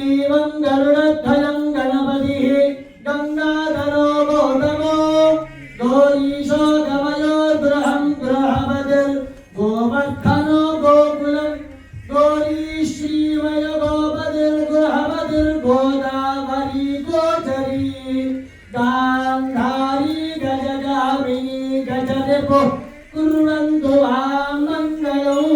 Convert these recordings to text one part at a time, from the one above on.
हयग्रीवं गरुडध्वजं गणपतिः गंगाधरो गौतमो गौरीशो गमयो गृहं गृहपतिर् गोवर्धनो गोकुलं गौरी श्रीमय गोपतिर् गृहपतिर् गोदावरी गोचरी गान्धारी गजगामिनी गजरिपुः कुर्वन्तु मङ्गलम्।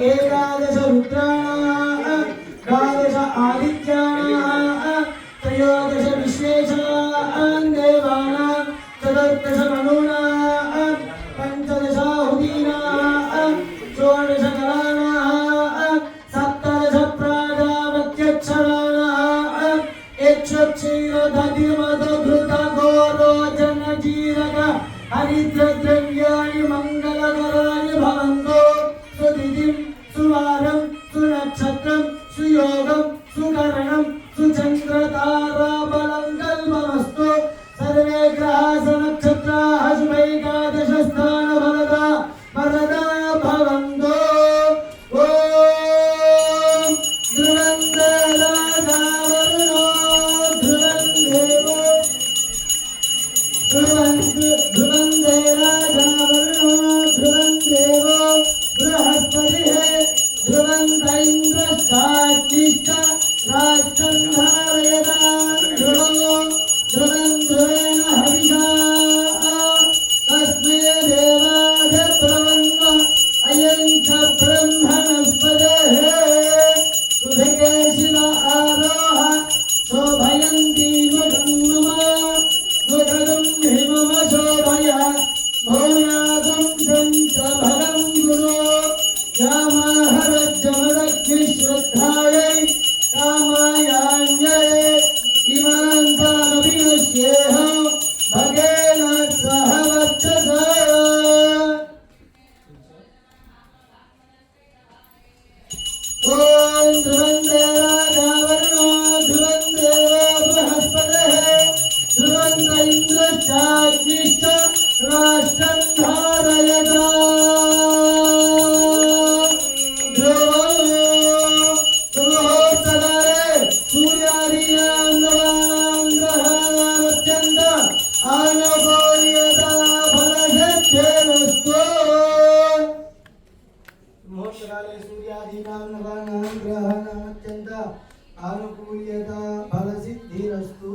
एकादश रुद्राणां द्वादश आदित्यानां त्रयोदश विश्वेशानां देवानां चतुर्दश मनुनां पंचदश आहुतीनां षोडश कलानां सप्तदश प्राजापत्यक्षराणां यक्षक्षीरदधिमदघृतघोरोचनजीरक हरिद्रद्रव्याणि मङ्गलकराणि भवन्तु। सुदितिं सुवारं सुनक्षत्रं सुयोगं सुकरणं सुचन्द्रताराबलं कल्पमस्तु। सर्वे ग्रहाः नक्षत्राः शुभैकादशस्थानफलदा वरदा भवन्तु। ॐ ध्रुवं राजा वरुणो ध्रुवं देवो ध्रुवं राजा वरुणो ध्रुवं देवो बृहस्पतिः ध्रुवन्त इन्द्रश्चाग्निश्च राष्ट्रं धारयतां ध्रुवो ध्रुवं ध्रुवेण हविषा तस्मै देवाय प्रवन्म अयं च ब्रह्मणस्पतिः शुभकेशिन आरोह शोभयन्ती मुखं मम मुखदं हिमम शोभय भूयादं च भगं गुरो श्रद्धायै कामायान्यै इमान्तामभिनश्येऽहं भगेन सह वर्चसा। ॐ ध्रुवं राजा वरुणो ध्रुवं देवो बृहस्पतिः ध्रुवन्त इन्द्रश्चाग्निश्च राष्ट्रं धारयताम्। मुहूर्तकाले सूर्यादीनां नवानां ग्रहाणां अत्यन्त आनुकूल्यता फलसिद्धिरस्तु।